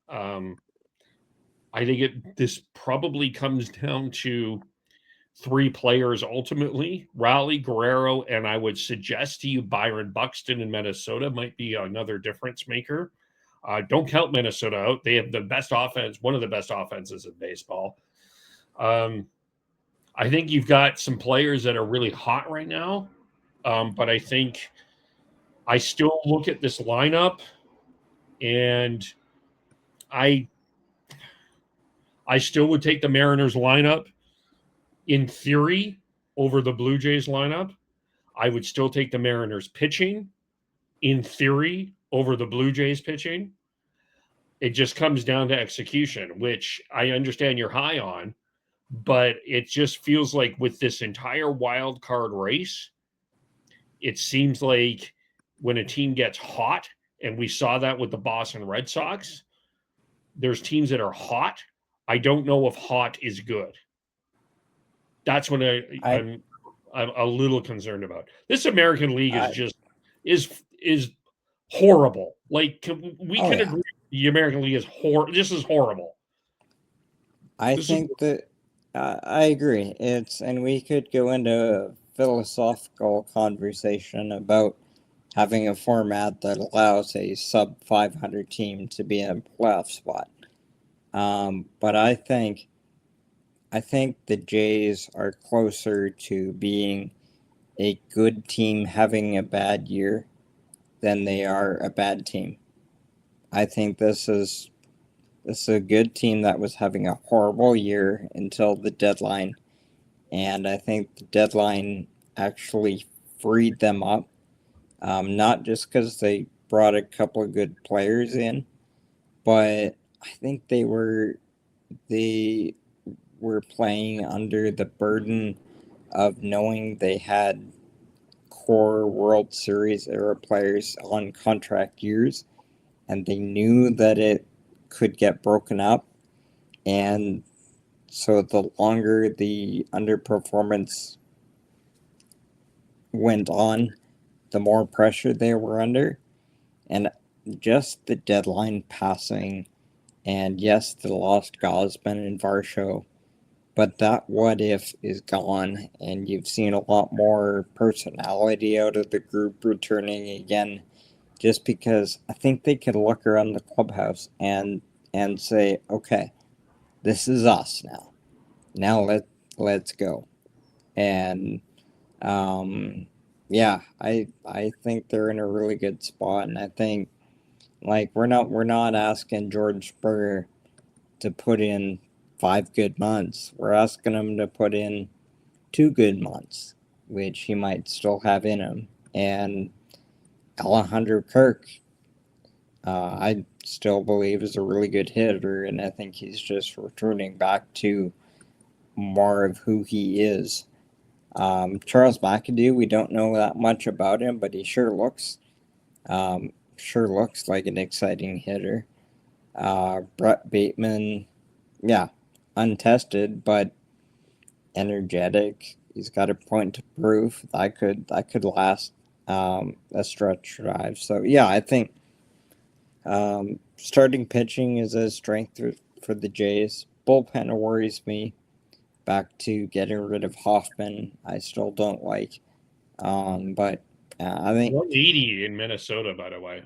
I think this probably comes down to three players ultimately: Raleigh, Guerrero, and I would suggest to you Byron Buxton in Minnesota might be another difference maker. Don't count Minnesota out. They have the best offense, one of the best offenses in baseball. I think you've got some players that are really hot right now, but I think I still look at this lineup and I still would take the Mariners lineup in theory over the Blue Jays lineup. I would still take the Mariners pitching in theory over the Blue Jays pitching. It just comes down to execution, which I understand you're high on, but it just feels like with this entire wild card race, it seems like when a team gets hot, and we saw that with the Boston Red Sox, there's teams that are hot. I don't know if hot is good. That's when I'm a little concerned about. This American League is horrible. Like we can agree the American League is this is horrible. I think that I agree. And we could go into a philosophical conversation about having a format that allows a sub 500 team to be in a playoff spot. But I think the Jays are closer to being a good team having a bad year than they are a bad team. I think this is a good team that was having a horrible year until the deadline, and I think the deadline actually freed them up, not just because they brought a couple of good players in, but I think they were playing under the burden of knowing they had core World Series era players on contract years, and they knew that it could get broken up, and so the longer the underperformance went on, the more pressure they were under. And just the deadline passing, and yes, the lost Gosman and Varsho, but that what if is gone, and you've seen a lot more personality out of the group returning again, just because I think they could look around the clubhouse and say, okay, this is us now. Now let's go. And Yeah, I think they're in a really good spot, and I think like we're not asking George Springer to put in 5 good months. We're asking him to put in 2 good months, which he might still have in him. And Alejandro Kirk, I still believe is a really good hitter, and I think he's just returning back to more of who he is. Charles McAdoo, we don't know that much about him, but he sure looks like an exciting hitter. Brett Bateman, yeah, untested but energetic. He's got a point to prove. That could last a stretch drive. So yeah, I think starting pitching is a strength for the Jays. Bullpen worries me. Back to getting rid of Hoffman, I still don't like. But I think 180 in Minnesota, by the way,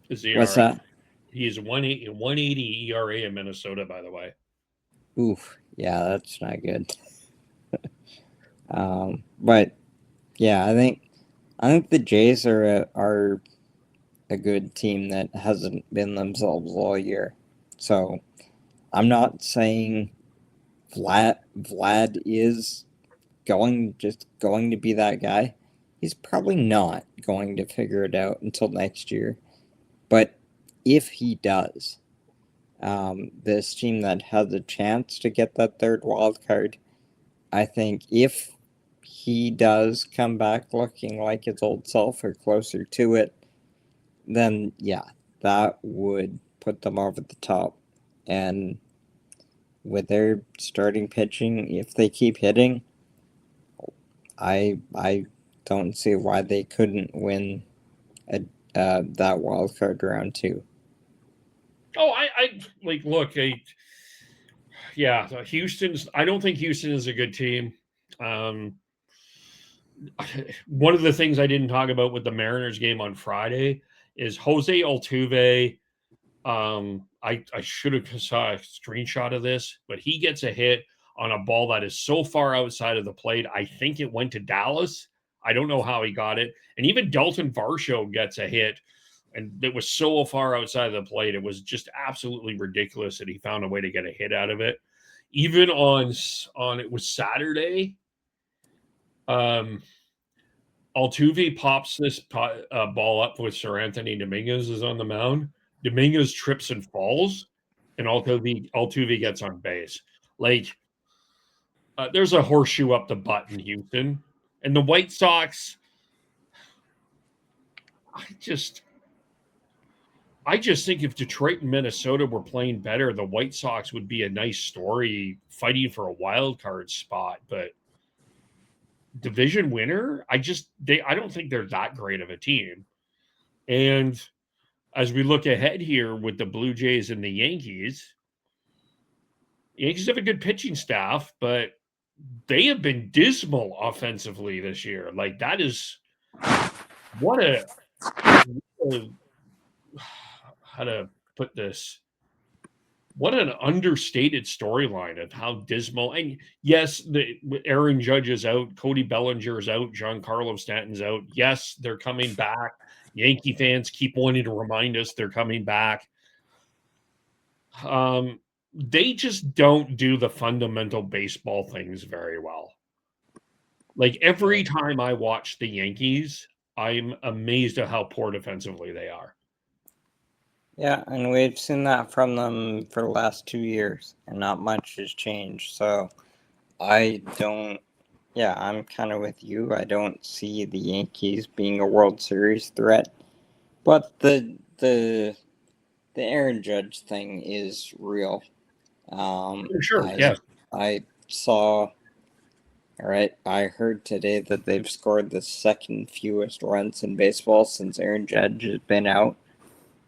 is the what's ERA. that? He's 180 ERA in Minnesota, by the way. Oof, yeah, that's not good. But yeah, I think the Jays are a good team that hasn't been themselves all year. So I'm not saying Vlad is going to be that guy. He's probably not going to figure it out until next year. But if he does, this team that has a chance to get that third wild card, I think if he does come back looking like his old self or closer to it, then yeah, that would put them over the top. And with their starting pitching, if they keep hitting, I don't see why they couldn't win that wild card round too. Oh, I like look, yeah, Houston's. I don't think Houston is a good team. Um, one of the things I didn't talk about with the Mariners game on Friday is Jose Altuve. I should have saw a screenshot of this, but he gets a hit on a ball that is so far outside of the plate. I think it went to Dallas. I don't know how he got it. And even Dalton Varsho gets a hit, and it was so far outside of the plate. It was just absolutely ridiculous that he found a way to get a hit out of it. Even on it was Saturday. Um, Altuve pops this ball up with Sir Anthony Dominguez is on the mound. Dominguez trips and falls, and Altuve gets on base. Like there's a horseshoe up the butt in Houston, and the White Sox. I just I just think if Detroit and Minnesota were playing better, the White Sox would be a nice story fighting for a wild card spot. But division winner, I don't think they're that great of a team. And as we look ahead here with the Blue Jays and the Yankees have a good pitching staff, but they have been dismal offensively this year. Like that is what a how to put this. What an understated storyline of how dismal. And yes, the Aaron Judge is out, Cody Bellinger is out, Giancarlo Stanton's out. Yes, they're coming back. Yankee fans keep wanting to remind us they're coming back. They just don't do the fundamental baseball things very well. Like every time I watch the Yankees, I'm amazed at how poor defensively they are. Yeah, and we've seen that from them for the last 2 years, and not much has changed. So I don't. Yeah, I'm kind of with you. I don't see the Yankees being a World Series threat, but the Aaron Judge thing is real. For sure, I yes. I saw. All right, I heard today that they've scored the second fewest runs in baseball since Aaron Judge has been out.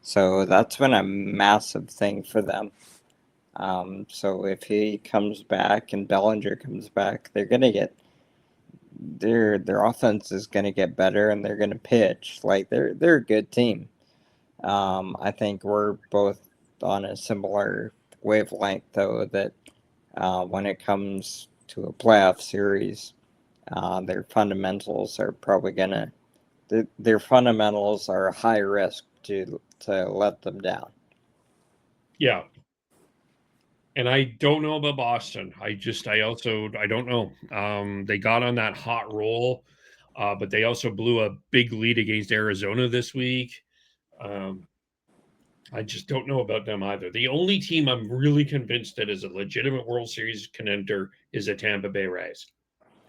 So that's been a massive thing for them. So if he comes back and Bellinger comes back, they're gonna get their offense is gonna get better and they're gonna pitch like they're a good team. I think we're both on a similar wavelength though that when it comes to a playoff series, Their fundamentals are probably gonna. Their fundamentals are high risk to let them down. Yeah. And I don't know about Boston. I don't know. They got on that hot roll, but they also blew a big lead against Arizona this week. Um, I just don't know about them either. The only team I'm really convinced that is a legitimate World Series contender is the Tampa Bay Rays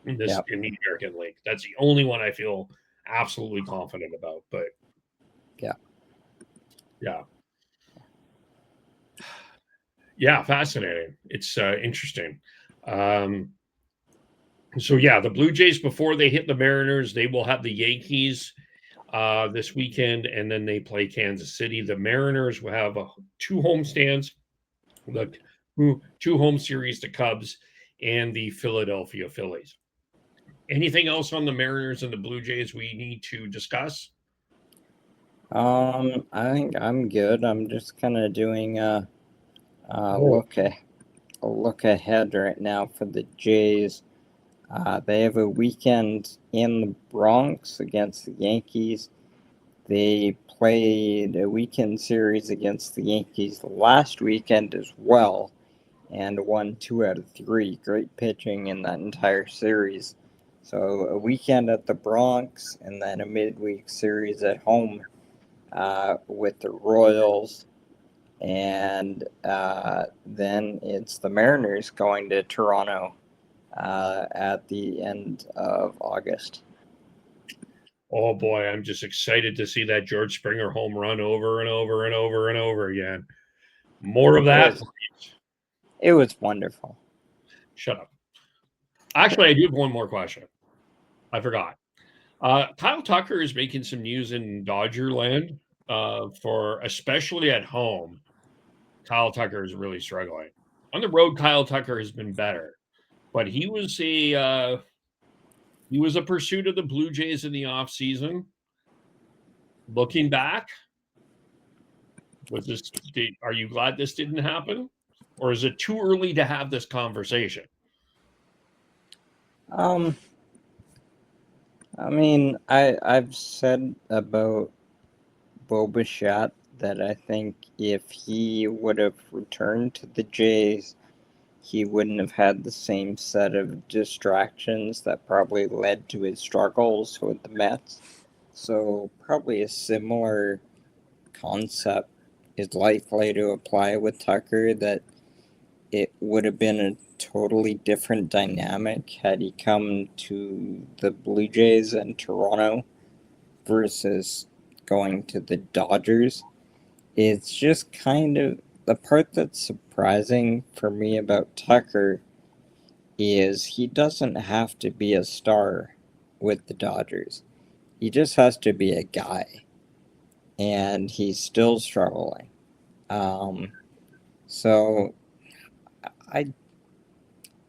in Yep. the American League. That's the only one I feel absolutely confident about. But Yeah. yeah. Yeah, fascinating. It's interesting. Um, so yeah, the Blue Jays before they hit the Mariners, they will have the Yankees this weekend, and then they play Kansas City. The Mariners will have 2 homestands, the two home series, the Cubs and the Philadelphia Phillies. Anything else on the Mariners and the Blue Jays we need to discuss? I think I'm good. I'm just kind of doing a Oh, look ahead right now for the Jays. They have a weekend in the Bronx against the Yankees. They played a weekend series against the Yankees last weekend as well and won 2 out of 3. Great pitching in that entire series. So a weekend at the Bronx and then a midweek series at home with the Royals. And then it's the Mariners going to Toronto at the end of August. oh boy, I'm just excited to see that George Springer home run over and over and over and over again. More of It that, was please. it was wonderful. Shut up. Actually, I do have one more question. I forgot. Kyle Tucker is making some news in Dodger land for especially at home. Kyle Tucker is really struggling. On the road, Kyle Tucker has been better, but he was a pursuit of the Blue Jays in the offseason. Looking back, are you glad this didn't happen? Or is it too early to have this conversation? Um, I mean, I've said about Bo Bichette that I think if he would have returned to the Jays, he wouldn't have had the same set of distractions that probably led to his struggles with the Mets. So probably a similar concept is likely to apply with Tucker, that it would have been a totally different dynamic had he come to the Blue Jays and Toronto versus going to the Dodgers. It's just kind of the part that's surprising for me about Tucker is he doesn't have to be a star with the Dodgers. He just has to be a guy, and he's still struggling. Um, so I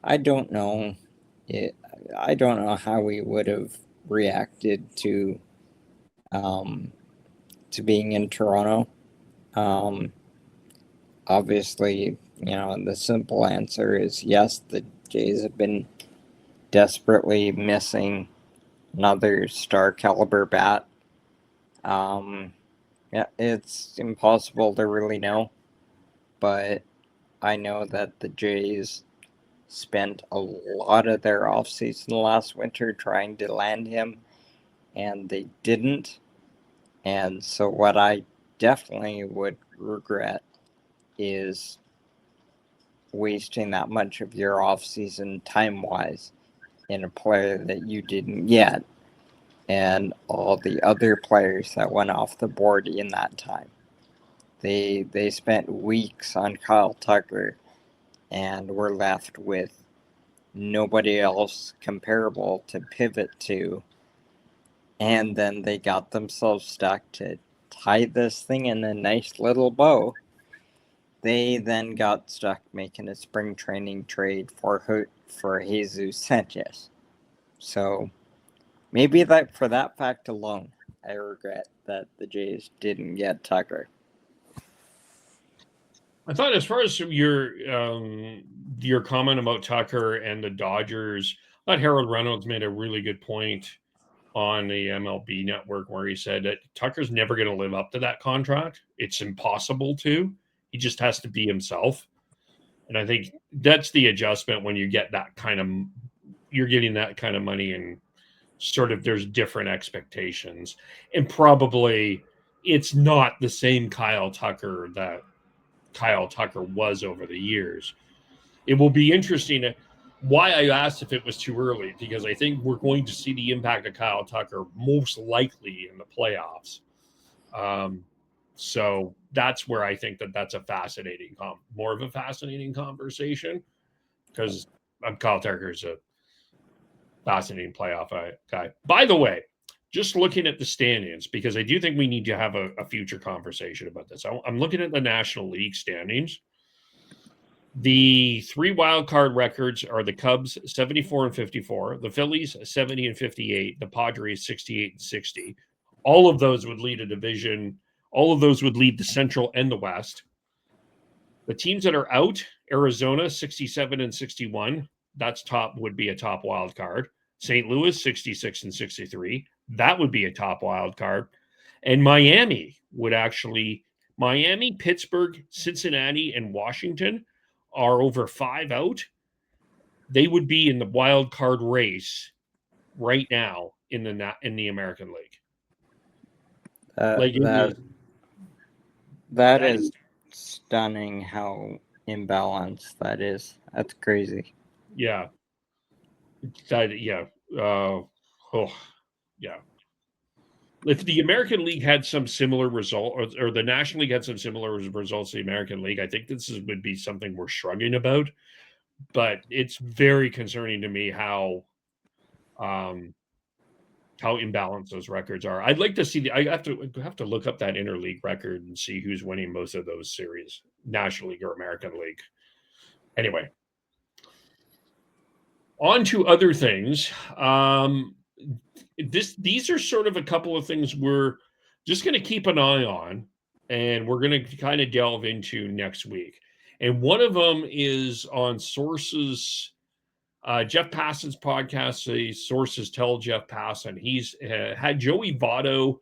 I don't know. It, I don't know how we would have reacted um, to being in Toronto. Um, Obviously, the simple answer is yes. The Jays have been desperately missing another star caliber bat. Um, yeah, it's impossible to really know, but I know that the Jays spent a lot of their offseason last winter trying to land him, and they didn't. And so, what I definitely would regret is wasting that much of your offseason time wise in a player that you didn't get, and all the other players that went off the board in that time. They spent weeks on Kyle Tucker and were left with nobody else comparable to pivot to. And then they got themselves stuck to tie this thing in a nice little bow. They then got stuck making a spring training trade for Jesus Sanchez. So maybe that for that fact alone, I regret that the Jays didn't get Tucker. I thought as far as your comment about Tucker and the Dodgers, thought Harold Reynolds made a really good point on the MLB network where he said that Tucker's never going to live up to that contract. It's impossible to. He just has to be himself. And I think that's the adjustment when you get that kind of you're getting that kind of money and sort of there's different expectations. And probably it's not the same Kyle Tucker that Kyle Tucker was over the years. It will be interesting why I asked if it was too early, because I think we're going to see the impact of Kyle Tucker most likely in the playoffs. So that's where I think that's a fascinating, more of a fascinating conversation, because Kyle Tucker's a fascinating playoff guy. By the way, just looking at the standings, because I do think we need to have a future conversation about this. I'm looking at the National League standings. The 3 wild card records are the Cubs 74 and 54, the Phillies 70 and 58, the Padres 68 and 60. All of those would lead a division. All of those would lead the Central and the West. The teams that are out, Arizona 67 and 61, that's top, would be a top wild card. St. Louis 66 and 63, that would be a top wild card. And Miami, Pittsburgh, Cincinnati, and Washington are over 5 out. They would be in the wild card race right now in the American League. That is stunning how imbalanced that is. That's crazy. Yeah. Yeah. If the American League had some similar result, or the National League had some similar results to the American League, I think would be something we're shrugging about. But it's very concerning to me how imbalanced those records are. I'd like to see I have to look up that interleague record and see who's winning most of those series, National League or American League. Anyway, on to other things. These are sort of a couple of things we're just going to keep an eye on, and we're going to kind of delve into next week. And one of them is on Sources, Jeff Passan's podcast. The Sources Tell Jeff Passan. He's had Joey Votto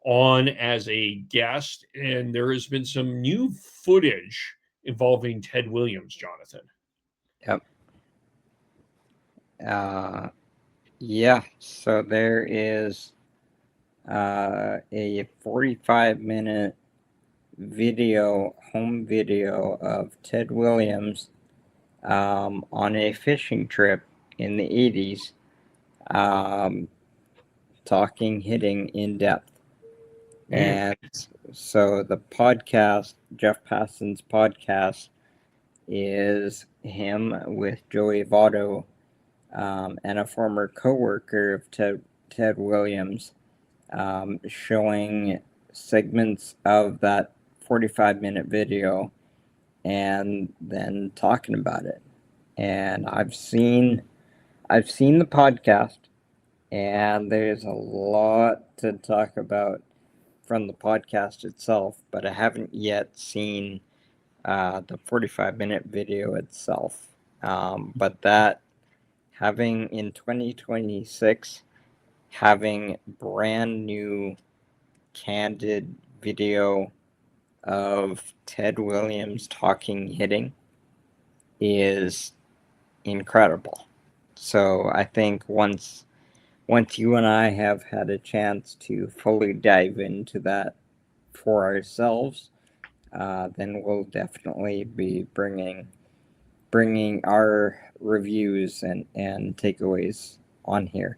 on as a guest, and there has been some new footage involving Ted Williams, Jonathan. Yep. Yeah, so there is a 45-minute home video of Ted Williams on a fishing trip in the 80s, talking hitting in depth. And so the podcast, Jeff Passan's podcast, is him with Joey Votto, and a former co-worker of Ted Williams, showing segments of that 45-minute video and then talking about it. And I've seen the podcast, and there's a lot to talk about from the podcast itself, but I haven't yet seen the 45-minute video itself. But that, having in 2026, having brand new candid video of Ted Williams talking hitting is incredible. So I think once you and I have had a chance to fully dive into that for ourselves, then we'll definitely be bringing our reviews and takeaways on here.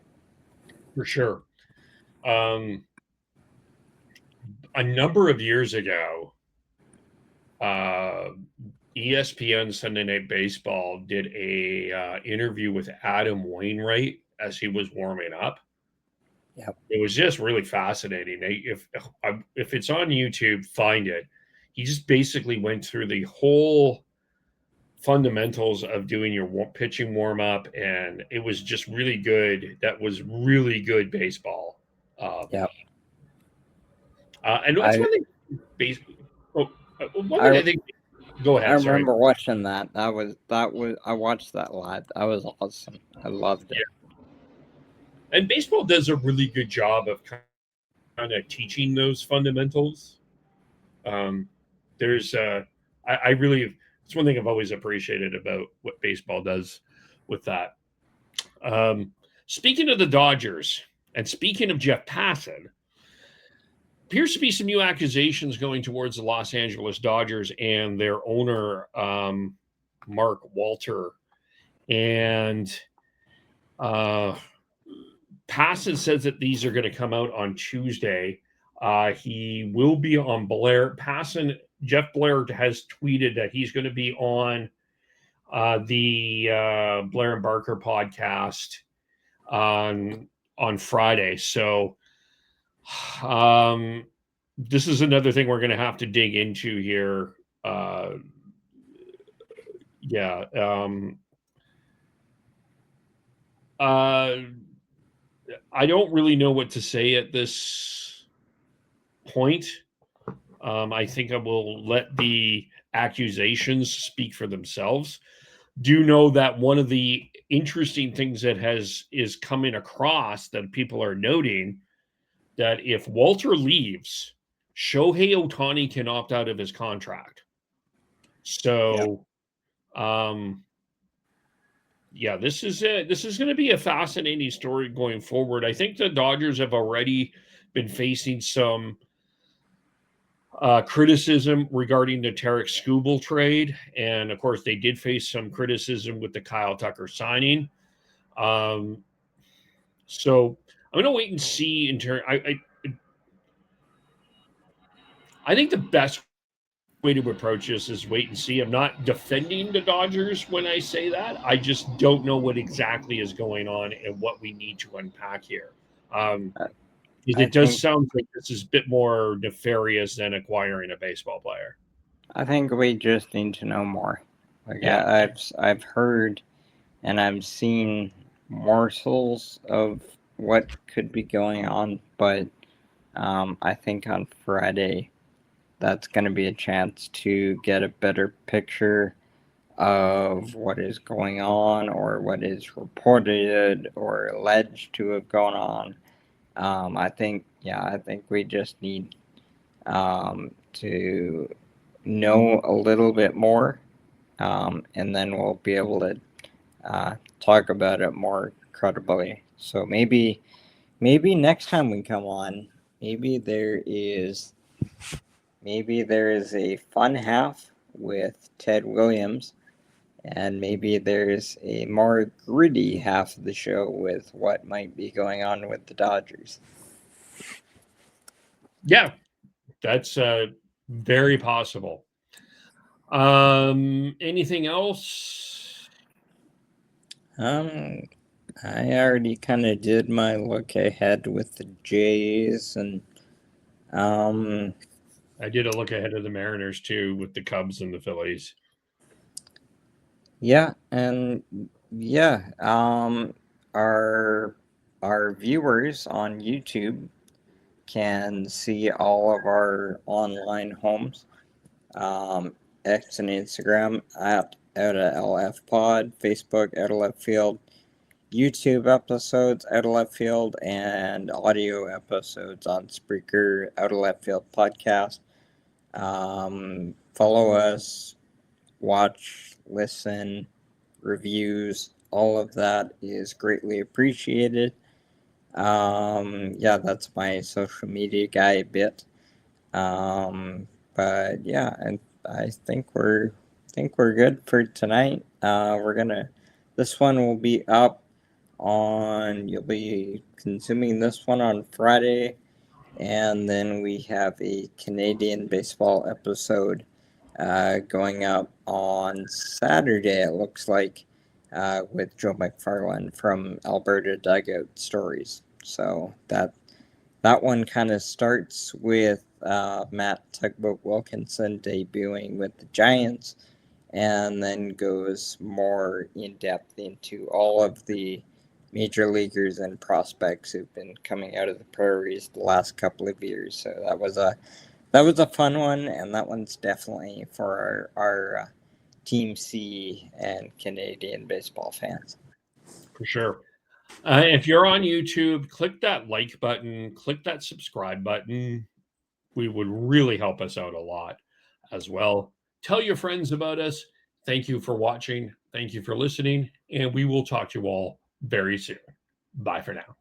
For sure. A number of years ago, ESPN Sunday Night Baseball did a interview with Adam Wainwright as he was warming up. Yep. It was just really fascinating. If it's on YouTube, find it. He just basically went through the whole fundamentals of doing your pitching warm up, and it was just really good. That was really good baseball. Yep. And that's one thing. I think Go I ahead. Sorry. remember watching that. I watched that live. That was awesome. I loved it. Yeah. And baseball does a really good job of kind of teaching those fundamentals. Um, there's, I really, it's one thing I've always appreciated about what baseball does with that. Um, Speaking of the Dodgers, and speaking of Jeff Passan, appears to be some new accusations going towards the Los Angeles Dodgers and their owner, Mark Walter. And uh, Passan says that these are going to come out on Tuesday. He will be on Blair. Jeff Blair has tweeted that he's going to be on the Blair and Barker podcast on Friday. So this is another thing we're going to have to dig into here. Yeah. I don't really know what to say at this point. I think I will let the accusations speak for themselves. Do know that one of the interesting things that is coming across that people are noting that if Walter leaves, Shohei Ohtani can opt out of his contract. So, yeah, this is going to be a fascinating story going forward. I think the Dodgers have already been facing some criticism regarding the Tarek Skubal trade, and of course, they did face some criticism with the Kyle Tucker signing. So I'm going to wait and see. I think the best way to approach this is wait and see. I'm not defending the Dodgers when I say that. I just don't know what exactly is going on and what we need to unpack here. Because I it does think sound like this is a bit more nefarious than acquiring a baseball player. I think we just need to know more. Like Yeah. I've heard and I've seen morsels of what could be going on, but I think on Friday that's going to be a chance to get a better picture of what is going on or what is reported or alleged to have gone on. I think we just need to know a little bit more, and then we'll be able to talk about it more credibly. So maybe next time we come on, maybe there is a fun half with Ted Williams, and maybe there's a more gritty half of the show with what might be going on with the Dodgers. Yeah, that's very possible. Anything else? I already kind of did my look ahead with the Jays, and I did a look ahead of the Mariners too with the Cubs and the Phillies. yeah, and yeah, our viewers on YouTube can see all of our online homes, X and Instagram at Out of LF Pod, Facebook Out of Left Field, YouTube episodes Out of Left Field, and audio episodes on Spreaker Out of Left Field podcast. Follow us, watch, listen, reviews, all of that is greatly appreciated. Yeah, that's my social media guy bit. But yeah, I think we're good for tonight. This one will be up on, you'll be consuming this one on Friday, and then we have a Canadian baseball episode going up on Saturday, it looks like, with Joe McFarland from Alberta Dugout Stories. So that one kind of starts with Matt Tugboat Wilkinson debuting with the Giants, and then goes more in depth into all of the major leaguers and prospects who've been coming out of the prairies the last couple of years. So that that was a fun one, and that one's definitely for our Team C and Canadian baseball fans. For sure. If you're on YouTube, click that like button, click that subscribe button. We would really help us out a lot as well. Tell your friends about us. Thank you for watching. Thank you for listening. And we will talk to you all very soon. Bye for now.